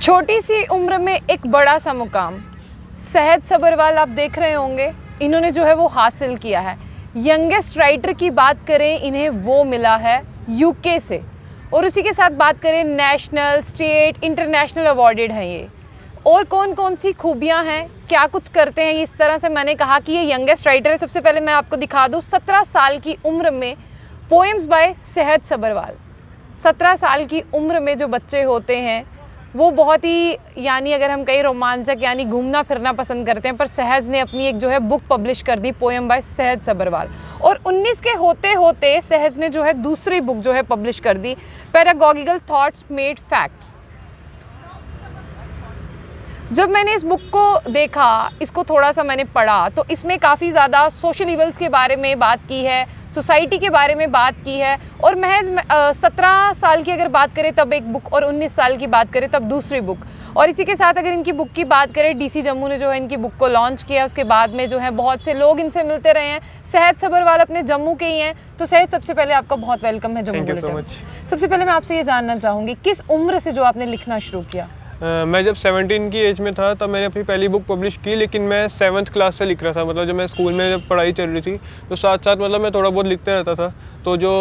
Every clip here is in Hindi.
छोटी सी उम्र में एक बड़ा सा मुकाम, सहज सबरवाल आप देख रहे होंगे, इन्होंने जो है वो हासिल किया है। यंगेस्ट राइटर की बात करें, इन्हें वो मिला है यूके से, और उसी के साथ बात करें नेशनल, स्टेट, इंटरनेशनल अवॉर्डेड हैं ये। और कौन कौन सी खूबियां हैं, क्या कुछ करते हैं, इस तरह से मैंने कहा कि ये यंगेस्ट राइटर है। सबसे पहले मैं आपको दिखा दूँ, 17 साल की उम्र में पोएम्स बाय सहज सबरवाल। 17 साल की उम्र में जो बच्चे होते हैं वो बहुत ही, यानी अगर हम कहीं रोमांचक यानी घूमना फिरना पसंद करते हैं, पर सहज ने अपनी एक जो है बुक पब्लिश कर दी, पोएम बाय सहज सबरवाल। और 19 के होते होते सहज ने जो है दूसरी बुक जो है पब्लिश कर दी, पेडागॉजिकल थॉट्स मेड फैक्ट्स। जब मैंने इस बुक को देखा, इसको थोड़ा सा मैंने पढ़ा, तो इसमें काफ़ी ज़्यादा सोशल इवल्स के बारे में बात की है, सोसाइटी के बारे में बात की है। और महज 17 साल की अगर बात करें तब एक बुक, और 19 साल की बात करें तब दूसरी बुक। और इसी के साथ अगर इनकी बुक की बात करें, डीसी जम्मू ने जो है इनकी बुक को लॉन्च किया, उसके बाद में जो है बहुत से लोग इनसे मिलते रहे हैं। सहज सबरवाल अपने जम्मू के ही हैं, तो सहज सबसे पहले आपका बहुत वेलकम है जम्मू बुलेटिन। सबसे पहले मैं आपसे ये जानना चाहूँगी, किस उम्र से जो आपने लिखना शुरू किया? मैं जब 17 की एज में था तब मैंने अपनी पहली बुक पब्लिश की, लेकिन मैं 7th क्लास से लिख रहा था। मतलब जब मैं स्कूल में जब पढ़ाई चल रही थी तो साथ साथ मतलब मैं थोड़ा बहुत लिखते रहता था। तो जो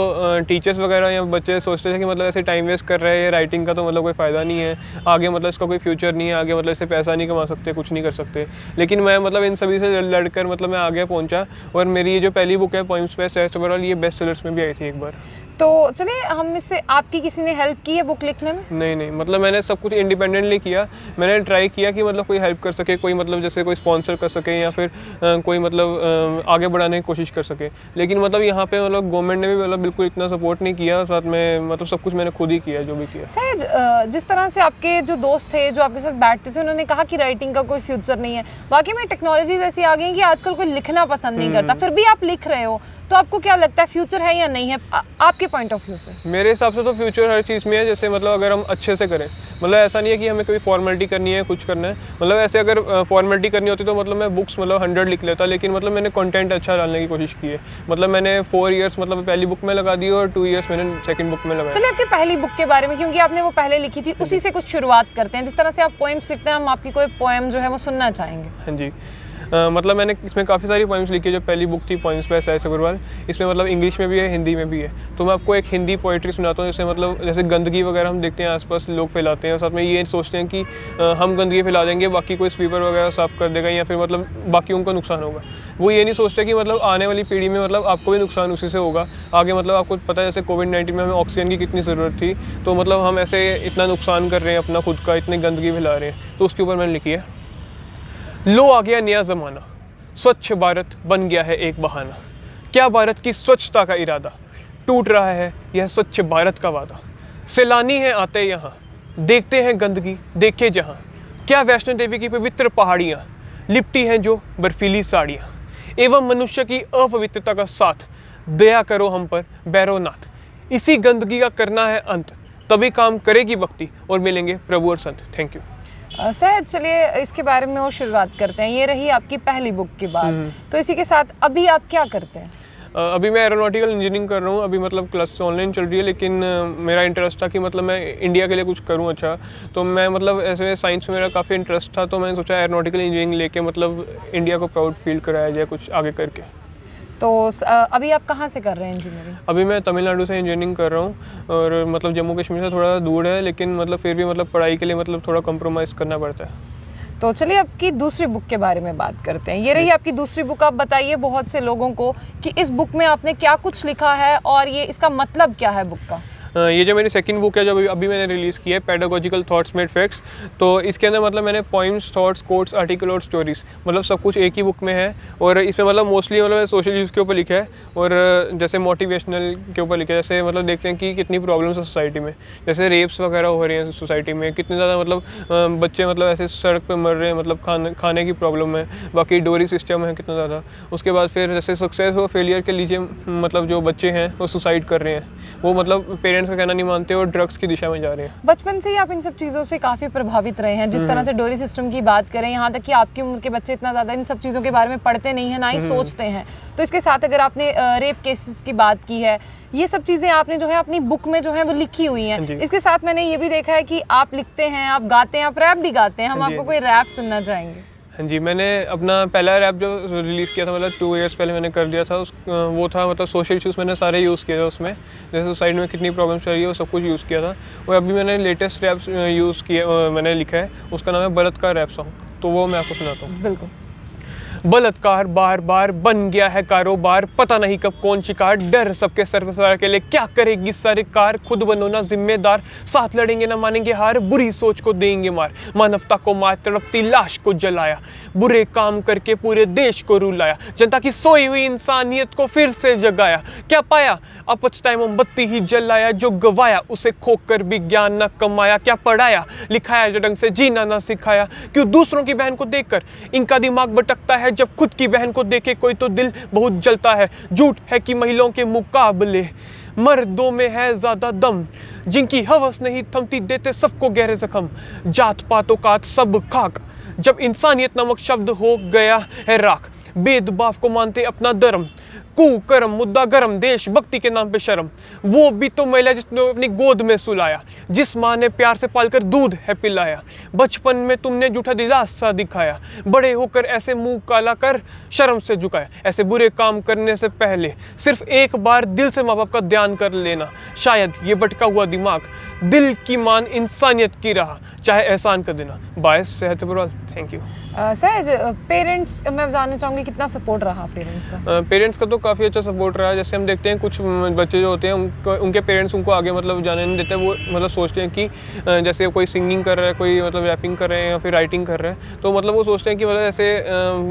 टीचर्स वगैरह या बच्चे सोचते थे कि मतलब ऐसे टाइम वेस्ट कर रहे हैं, राइटिंग का तो मतलब कोई फ़ायदा नहीं है, आगे मतलब इसका कोई फ्यूचर नहीं है, आगे मतलब इससे पैसा नहीं कमा सकते, कुछ नहीं कर सकते। लेकिन मैं मतलब इन सभी से लड़कर मतलब मैं आगे पहुँचा, और मेरी ये जो पहली बुक है पोएम्स बाय सहज सबरवाल, ये बेस्ट सेलर्स में भी आई थी एक बार। तो चलिए, हम इससे आपकी किसी ने हेल्प की है बुक लिखने में? नहीं, मतलब मैंने सब कुछ इंडिपेंडेंटली किया। मैंने ट्राई किया कि मतलब कोई हेल्प कर सके, कोई मतलब जैसे कोई स्पॉन्सर कर सके, या फिर कोई मतलब आगे बढ़ाने की कोशिश कर सके। लेकिन मतलब यहाँ पे मतलब गवर्नमेंट ने भी मतलब बिल्कुल इतना सपोर्ट नहीं किया। साथ में मतलब सब कुछ मैंने खुद ही किया, जो भी किया। सहज, जिस तरह से आपके जो दोस्त थे जो आपके साथ बैठते थे, उन्होंने कहा कि राइटिंग का कोई फ्यूचर नहीं है। वाकई में टेक्नोलॉजीज ऐसी आ गई कि आजकल कोई लिखना पसंद नहीं करता, फिर भी आप लिख रहे हो, तो आपको क्या लगता है फ्यूचर है या नहीं है आपके पॉइंट ऑफ व्यू से? मेरे हिसाब से तो फ्यूचर हर चीज़ में है। जैसे मतलब अगर हम अच्छे से करें, मतलब ऐसा नहीं है कि हमें कोई फॉर्मेलिटी करनी है, कुछ करना है। मतलब ऐसे अगर फॉर्मेलिटी करनी होती तो मतलब मैं बुक्स मतलब 100 लिख लेता, लेकिन मतलब मैंने कंटेंट अच्छा डालने की कोशिश की है। मतलब मैंने 4 इयर्स मतलब पहली बुक में लगा दी और 2 इयर्स मैंने सेकंड बुक में लगाया। चलिए, आपकी पहली बुक के बारे में, क्योंकि आपने वो पहले लिखी थी, उसी से कुछ शुरुआत करते हैं। जिस तरह से आप पोएम्स लिखते हैं, हम आपकी कोई पोएम जो है वो सुनना चाहेंगे। हाँ जी। मतलब मैंने इसमें काफ़ी सारी पोएम्स लिखी है। जो पहली बुक थी पोएम्स बाय सहज सबरवाल, इसमें मतलब इंग्लिश में भी है, हिंदी में भी है। तो मैं आपको एक हिंदी पोइट्री सुनाता हूँ। जैसे मतलब जैसे गंदगी वगैरह हम देखते हैं आसपास लोग फैलाते हैं, और साथ में ये सोचते हैं कि हम गंदगी फैला देंगे, बाकी कोई स्वीपर वगैरह साफ़ कर देगा, या फिर मतलब बाकी उनको नुकसान होगा। वो ये नहीं सोचते कि मतलब आने वाली पीढ़ी में मतलब आपको भी नुकसान उसी से होगा आगे। मतलब आपको पता है जैसे कोविड-19 में हमें ऑक्सीजन की कितनी ज़रूरत थी, तो मतलब हम ऐसे इतना नुकसान कर रहे हैं अपना खुद का, इतनी गंदगी फैला रहे हैं। तो उसके ऊपर मैंने लिखी है, लो आ गया नया ज़माना, स्वच्छ भारत बन गया है एक बहाना। क्या भारत की स्वच्छता का इरादा, टूट रहा है यह स्वच्छ भारत का वादा। सैलानी हैं आते यहाँ, देखते हैं गंदगी देखे जहाँ। क्या वैष्णो देवी की पवित्र पहाड़ियाँ, लिपटी हैं जो बर्फीली साड़ियाँ। एवं मनुष्य की अपवित्रता का साथ, दया करो हम पर भैरवनाथ। इसी गंदगी का करना है अंत, तभी काम करेगी भक्ति और मिलेंगे प्रभु और संत। Thank you. सहज, चलिए इसके बारे में और शुरुआत करते हैं। ये रही आपकी पहली बुक की बात, तो इसी के साथ अभी आप क्या करते हैं? अभी मैं एरोनॉटिकल इंजीनियरिंग कर रहा हूँ। अभी मतलब क्लास ऑनलाइन चल रही है, लेकिन मेरा इंटरेस्ट था कि मतलब मैं इंडिया के लिए कुछ करूँ अच्छा। तो मैं मतलब ऐसे साइंस में मेरा काफ़ी इंटरेस्ट था, तो मैंने सोचा एरोनॉटिकल इंजीनियरिंग लेके मतलब इंडिया को प्राउड फील कराया जाए कुछ आगे करके। तो अभी आप कहाँ से कर रहे हैं इंजीनियरिंग? अभी मैं तमिलनाडु से इंजीनियरिंग कर रहा हूँ, और मतलब जम्मू कश्मीर से थोड़ा दूर है, लेकिन मतलब फिर भी मतलब पढ़ाई के लिए मतलब थोड़ा कॉम्प्रोमाइज़ करना पड़ता है। तो चलिए आपकी दूसरी बुक के बारे में बात करते हैं। ये रही आपकी दूसरी बुक। आप बताइए बहुत से लोगों को कि इस बुक में आपने क्या कुछ लिखा है, और ये इसका मतलब क्या है बुक का? ये जो मेरी सेकंड बुक है, जो अभी मैंने रिलीज़ की है, पेडागॉजिकल थॉट्स मेड फैक्ट्स। तो इसके अंदर मतलब मैंने पोइम्स, थॉट्स, कोट्स, आर्टिकल और स्टोरीज़ मतलब सब कुछ एक ही बुक में है। और इसमें मतलब मोस्टली मतलब सोशल यूज़ के ऊपर लिखा है, और जैसे मोटिवेशनल के ऊपर लिखा है। जैसे मतलब देखते हैं कि कितनी प्रॉब्लम्स है सोसाइटी में, जैसे रेप्स वगैरह हो रही हैं सोसाइटी में, कितने ज़्यादा मतलब बच्चे मतलब ऐसे सड़क पर मर रहे हैं, मतलब खाने की प्रॉब्लम है, बाकी डोरी सिस्टम है कितना ज़्यादा। उसके बाद फिर जैसे सक्सेस और फेलियर के लीजिए मतलब जो बच्चे हैं वो सुसाइड कर रहे हैं, वो मतलब पेरेंट्स पेरेंट्स का कहना नहीं मानते और ड्रग्स की दिशा में जा रहे हैं। बचपन से ही आप इन सब चीज़ों से काफ़ी प्रभावित रहे हैं, जिस तरह से डोरी सिस्टम की बात करें, यहाँ तक कि आपकी उम्र के बच्चे इतना ज़्यादा इन सब चीज़ों के बारे में पढ़ते नहीं हैं, ना ही सोचते हैं। तो इसके साथ अगर आपने रेप केसेस की बात की है, ये सब चीज़ें आपने जो है अपनी बुक में जो है वो लिखी हुई हैं। इसके साथ मैंने ये भी देखा है कि आप लिखते हैं, आप गाते हैं, आप रैप भी गाते हैं। हम आपको कोई रैप सुनना चाहेंगे। हाँ जी, मैंने अपना पहला रैप जो रिलीज़ किया था मतलब 2 इयर्स पहले मैंने कर दिया था, वो था मतलब सोशल इश्यूज़ मैंने सारे यूज़ किए थे उसमें, जैसे सोसाइटी में कितनी प्रॉब्लम्स चल रही है वो सब कुछ यूज़ किया था। और अभी मैंने लेटेस्ट रैप यूज़ किया, मैंने लिखा है, उसका नाम है बलात्कार रैप सॉन्ग, तो वो मैं आपको सुनाता हूँ। बिल्कुल। बलात्कार बार बार बन गया है कारोबार, पता नहीं कब कौन शिकार, डर सबके सर पर सवार के लिए क्या करेगी सरकार, खुद बनो ना जिम्मेदार, साथ लड़ेंगे ना मानेंगे हार, बुरी सोच को देंगे मार, मानवता को मार, तड़पती लाश को जलाया, बुरे काम करके पूरे देश को रुलाया, जनता की सोई हुई इंसानियत को फिर से जगाया, क्या पाया अब पछताए मोमबत्ती ही जलाया, जो गवाया उसे खोकर भी ज्ञान न कमाया, क्या पढ़ाया लिखाया जो ढंग से जीना ना सिखाया, क्यों दूसरों की बहन को देखकर इनका दिमाग भटकता है, जब खुद की बहन को देखे कोई तो दिल बहुत जलता है, झूठ है कि महिलाओं के मुकाबले मर्दों में है ज्यादा दम, जिनकी हवस नहीं थमती देते सबको गहरे जख्म, जात पातों का सब खाक, जब इंसानियत नामक शब्द हो गया है राख, भेदभाव को मानते अपना धर्म, कुकर्म मुद्दा गरम, देश भक्ति के नाम पे शर्म, वो भी तो महिला जिसने अपनी गोद में सुलाया, जिस माँ ने प्यार से पालकर दूध है पिलाया, बचपन में तुमने झूठा दिलासा दिखाया, बड़े होकर ऐसे मुंह काला कर शर्म से झुकाया, ऐसे बुरे काम करने से पहले सिर्फ एक बार दिल से माँ बाप का ध्यान कर लेना, शायद ये भटका हुआ दिमाग दिल की मान इंसानियत की राह चाहे एहसान कर देना। बाय सहज सब्रवाल, थैंक यू। सहज, पेरेंट्स मैं जानना चाहूँगी कितना सपोर्ट रहा पेरेंट्स का? पेरेंट्स का तो काफ़ी अच्छा सपोर्ट रहा है। जैसे हम देखते हैं कुछ बच्चे जो होते हैं उनके पेरेंट्स उनको आगे मतलब जाने नहीं देते, वो मतलब सोचते हैं कि जैसे कोई सिंगिंग कर रहा है, कोई मतलब रैपिंग कर रहे हैं या फिर राइटिंग कर रहे हैं, तो मतलब वो सोचते हैं कि मतलब ऐसे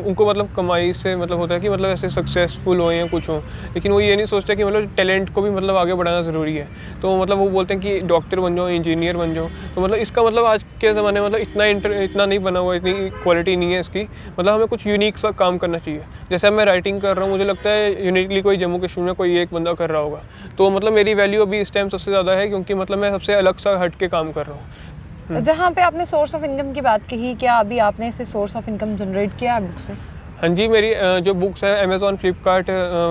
उनको मतलब कमाई से मतलब होता है कि मतलब ऐसे सक्सेसफुल हो या कुछ हो, लेकिन वो ये नहीं सोचते कि मतलब टैलेंट को भी मतलब आगे बढ़ाना ज़रूरी है। तो मतलब वो बोलते हैं कि डॉक्टर बन जाओ, इंजीनियर बन जाओ, तो मतलब इसका मतलब आज के ज़माने में मतलब इतना नहीं बना हुआ, इतनी क्वालिटी नहीं है इसकी, मतलब हमें कुछ यूनिक सा काम करना चाहिए। जैसे मैं राइटिंग कर रहा हूँ, मुझे लगता है यूनिकली कोई जम्मू कश्मीर में कोई एक बंदा कर रहा होगा, तो मतलब मेरी वैल्यू अभी इस टाइम सबसे ज़्यादा है, क्योंकि मतलब मैं सबसे अलग सा हट के काम कर रहा हूँ। जहाँ पे आपने सोर्स ऑफ इनकम की बात कही, क्या अभी आपने इसे सोर्स ऑफ इनकम जनरेट किया है बुक से? हाँ जी, मेरी जो बुक्स है अमेज़ॉन, फ्लिपकार्ट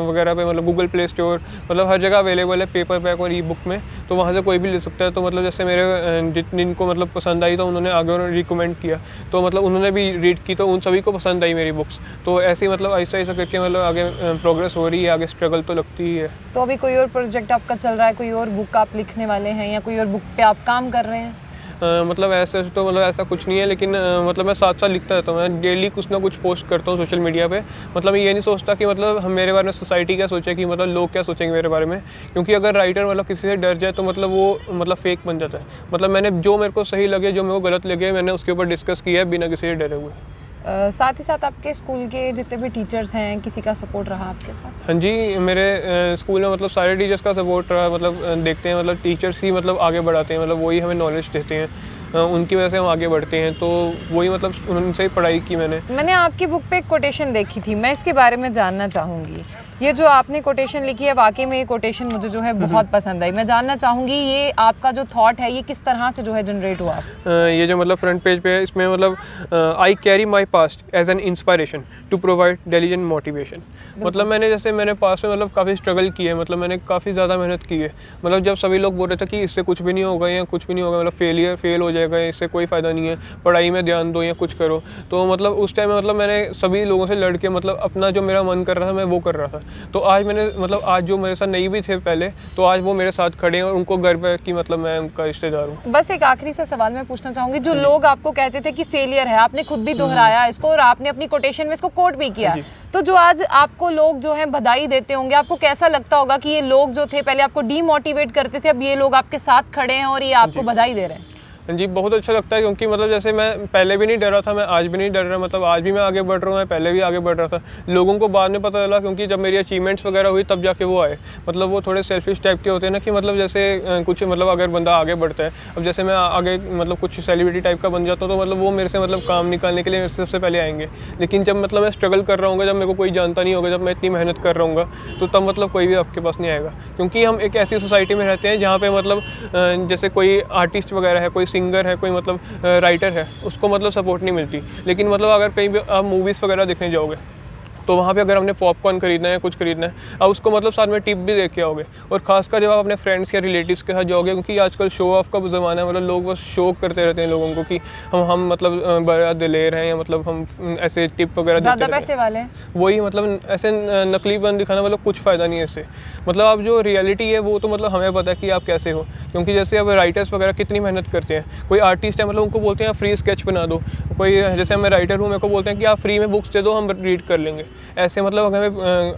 वगैरह पे, मतलब गूगल प्ले स्टोर, मतलब हर जगह अवेलेबल है, पेपर बैक और ई बुक में, तो वहाँ से कोई भी ले सकता है। तो मतलब जैसे मेरे जिनको मतलब पसंद आई तो उन्होंने आगे और रिकमेंड किया, तो मतलब उन्होंने भी रीड की तो उन सभी को पसंद आई मेरी बुक्स। तो ऐसे ही मतलब ऐसा ऐसा करके मतलब आगे प्रोग्रेस हो रही है, आगे स्ट्रगल तो लगती ही है। तो अभी कोई और प्रोजेक्ट आपका चल रहा है, कोई और बुक आप लिखने वाले हैं या कोई और बुक पे आप काम कर रहे हैं? मतलब ऐसे तो मतलब ऐसा कुछ नहीं है, लेकिन मतलब मैं साथ साथ लिखता रहता हूँ, मैं डेली कुछ ना कुछ पोस्ट करता हूँ सोशल मीडिया पे। मतलब मैं ये नहीं सोचता कि मतलब हम मेरे बारे में सोसाइटी क्या सोचे, कि मतलब लोग क्या सोचेंगे मेरे बारे में, क्योंकि अगर राइटर मतलब किसी से डर जाए तो मतलब वो मतलब फेक बन जाता है। मतलब मैंने जो मेरे को सही लगे, जो मेरे को गलत लगे, मैंने उसके ऊपर डिस्कस किया है बिना किसी से डरे हुए। साथ ही साथ आपके स्कूल के जितने भी टीचर्स हैं, किसी का सपोर्ट रहा आपके साथ? हाँ जी, मेरे स्कूल में मतलब सारे टीचर्स का सपोर्ट रहा। मतलब देखते हैं मतलब टीचर्स ही मतलब आगे बढ़ाते हैं, मतलब वही हमें नॉलेज देते हैं, उनकी वजह से हम आगे बढ़ते हैं। तो वही मतलब उनसे ही पढ़ाई की मैंने आपकी बुक पे एक कोटेशन देखी थी, मैं इसके बारे में जानना चाहूँगी। ये जो आपने कोटेशन लिखी है, वाकई में ये कोटेशन मुझे जो है बहुत पसंद आई। मैं जानना चाहूँगी ये आपका जो थॉट है ये किस तरह से जो है जनरेट हुआ? ये जो मतलब फ्रंट पेज पे है, इसमें मतलब I carry my past as an inspiration to provide diligent motivation. मतलब मैंने पास्ट में मतलब काफ़ी स्ट्रगल की है, मतलब मैंने काफ़ी ज़्यादा मेहनत की है। मतलब जब सभी लोग बोल रहे थे कि इससे कुछ भी नहीं होगा या कुछ भी नहीं होगा, मतलब फेल हो जाएगा, इससे कोई फ़ायदा नहीं है, पढ़ाई में ध्यान दो या कुछ करो, तो मतलब उस टाइम में मतलब मैंने सभी लोगों से लड़ के मतलब अपना जो मेरा मन कर रहा था मैं वो कर रहा था। तो आज मैंने मतलब आज जो मेरे साथ नहीं भी थे पहले, तो आज वो मेरे साथ खड़े हैं और उनको गर्व है कि मतलब मैं उनका रिश्तेदार हूँ। बस एक आखिरी सा सवाल मैं पूछना चाहूँगी, जो लोग आपको कहते थे कि फेलियर है, आपने खुद भी दोहराया इसको और आपने अपनी कोटेशन में इसको कोट भी किया, तो जो आज आपको लोग जो है बधाई देते होंगे, आपको कैसा लगता होगा कि ये लोग जो थे पहले आपको डीमोटिवेट करते थे, अब ये लोग आपके साथ खड़े हैं और ये आपको बधाई दे रहे हैं? जी, बहुत अच्छा लगता है क्योंकि मतलब जैसे मैं पहले भी नहीं डरा था, मैं आज भी नहीं डर रहा, मतलब आज भी मैं आगे बढ़ रहा हूँ, मैं पहले भी आगे बढ़ रहा था। लोगों को बाद में पता चला क्योंकि जब मेरी अचीवमेंट्स वगैरह हुई तब जाके वो आए। मतलब वो थोड़े सेल्फिश टाइप के होते हैं ना कि मतलब जैसे कुछ मतलब अगर बंदा आगे बढ़ता है, अब जैसे मैं आगे मतलब कुछ सेलिब्रिटी टाइप का बन जाता हूँ तो मतलब वो मेरे से मतलब काम निकालने के लिए मेरे से सबसे पहले आएंगे। लेकिन जब मतलब मैं स्ट्रगल कर रहा हूँ, जब मेरे को कोई जानता नहीं होगा, जब मैं इतनी मेहनत कर रहा हूँ, तो तब मतलब कोई भी आपके पास नहीं आएगा। क्योंकि हम एक ऐसी सोसाइटी में रहते हैं जहाँ पे मतलब जैसे कोई आर्टिस्ट वगैरह है, कोई सिंगर है, कोई मतलब राइटर है, उसको मतलब सपोर्ट नहीं मिलती। लेकिन मतलब अगर कहीं भी आप मूवीज़ वगैरह देखने जाओगे तो वहाँ पे अगर हमने पॉपकॉर्न खरीदना है, कुछ खरीदना है, आप उसको मतलब साथ में टिप भी दे के आओगे। और खासकर जब आप अपने फ्रेंड्स या रिलेटिव्स के साथ जाओगे, क्योंकि आजकल शो ऑफ का ज़माना है, मतलब लोग बस शो करते रहते हैं लोगों को कि हम मतलब बड़ा दिलेर हैं या मतलब हम ऐसे टिप वगैरह ज़्यादा पैसे वाले हैं। वही मतलब ऐसे नकली बन दिखाना मतलब कुछ फ़ायदा नहीं है इससे। मतलब आप जो रियलिटी है वो तो मतलब हमें पता है कि आप कैसे हो। क्योंकि जैसे अब राइटर्स वगैरह कितनी मेहनत करते हैं, कोई आर्टिस्ट है मतलब उनको बोलते हैं आप फ्री स्केच बना दो, कोई जैसे मैं राइटर हूँ, मेरे को बोलते हैं कि आप फ्री में बुक्स दे दो, हम रीड कर लेंगे। ऐसे मतलब हमें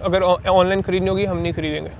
अगर ऑनलाइन खरीदनी होगी हम नहीं खरीदेंगे।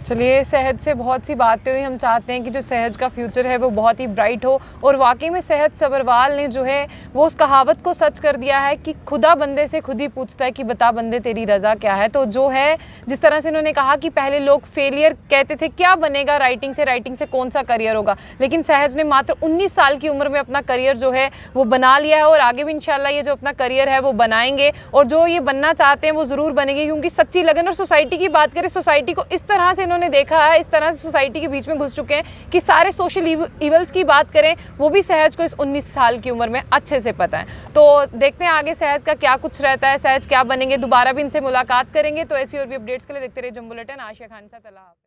चलिए, सहज से बहुत सी बातें हुई। हम चाहते हैं कि जो सहज का फ्यूचर है वो बहुत ही ब्राइट हो, और वाकई में सहज सबरवाल ने जो है वो उस कहावत को सच कर दिया है कि खुदा बंदे से खुद ही पूछता है कि बता बंदे तेरी रज़ा क्या है। तो जो है, जिस तरह से उन्होंने कहा कि पहले लोग फेलियर कहते थे, क्या बनेगा राइटिंग से कौन सा करियर होगा, लेकिन सहज ने मात्र 19 साल की उम्र में अपना करियर जो है वो बना लिया है, और आगे भी इंशाल्लाह ये जो अपना करियर है वो बनाएंगे, और जो ये बनना चाहते हैं वो ज़रूर बनेंगे। क्योंकि सच्ची लगन, और सोसाइटी की बात करें, सोसाइटी को इस तरह से इन्होंने देखा है, इस तरह से सोसाइटी के बीच में घुस चुके हैं कि सारे सोशल इवल्स की बात करें वो भी सहज को इस 19 साल की उम्र में अच्छे से पता है। तो देखते हैं आगे सहज का क्या कुछ रहता है, सहज क्या बनेंगे। दोबारा भी इनसे मुलाकात करेंगे। तो ऐसी और भी अपडेट्स के लिए देखते रहिए जंबो बुलेटिन। आशिया खान से।